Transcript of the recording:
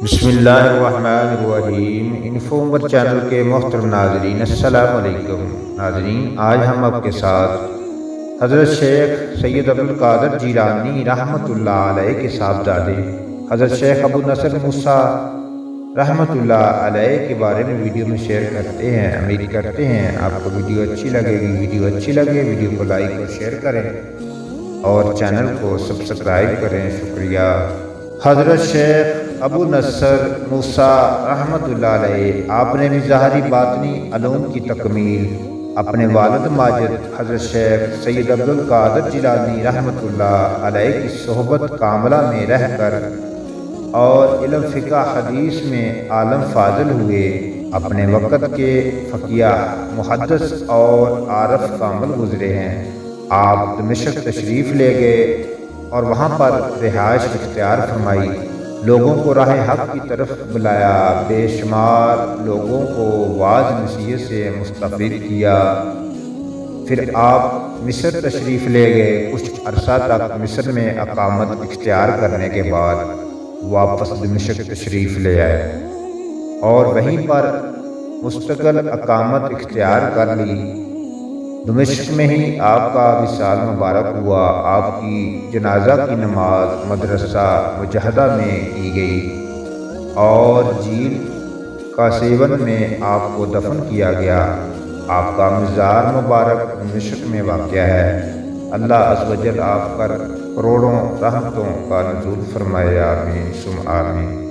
بسم اللہ الرحمن الرحیم انفو چینل کے محترم ناظرین السلام علیکم ناظرین، آج ہم آپ کے ساتھ حضرت شیخ سید عبدالقادر جیلانی رحمۃ اللہ علیہ کے صاحبزادے حضرت شیخ ابو نصر موسیٰ رحمۃ اللہ علیہ کے بارے میں ویڈیو میں شیئر کرتے ہیں۔ امید کرتے ہیں آپ کو ویڈیو اچھی لگے گی۔ ویڈیو کو لائک اور شیئر کریں اور چینل کو سبسکرائب کریں۔ شکریہ۔ حضرت شیخ ابو نصر موسیٰ رحمۃ اللہ علیہ، آپ نے بھی ظاہری باطنی علوم کی تکمیل اپنے والد ماجد حضرت شیخ سید عبدالقادر جیلانی رحمۃ اللہ علیہ کی صحبت کاملہ میں رہ کر اور علم فقہ حدیث میں عالم فاضل ہوئے۔ اپنے وقت کے فقیہ، محدث اور عارف کامل گزرے ہیں۔ آپ دمشق تشریف لے گئے اور وہاں پر رہائش اختیار فرمائی، لوگوں کو راہ حق کی طرف بلایا، بے شمار لوگوں کو واعظ نصیحت سے مستفید کیا۔ پھر آپ مصر تشریف لے گئے۔ کچھ عرصہ تک مصر میں اقامت اختیار کرنے کے بعد واپس دمشق تشریف لے آئے اور وہیں پر مستقل اقامت اختیار کر لی۔ دمشق میں ہی آپ کا وصال مبارک ہوا۔ آپ کی جنازہ کی نماز مدرسہ مجاہدہ میں کی گئی اور جیل قاسیون میں آپ کو دفن کیا گیا۔ آپ کا مزار مبارک دمشق میں واقع ہے۔ اللہ عز و جل آپ پر کروڑوں رحمتوں کا نزول فرمائے۔ آمین ثم آمین۔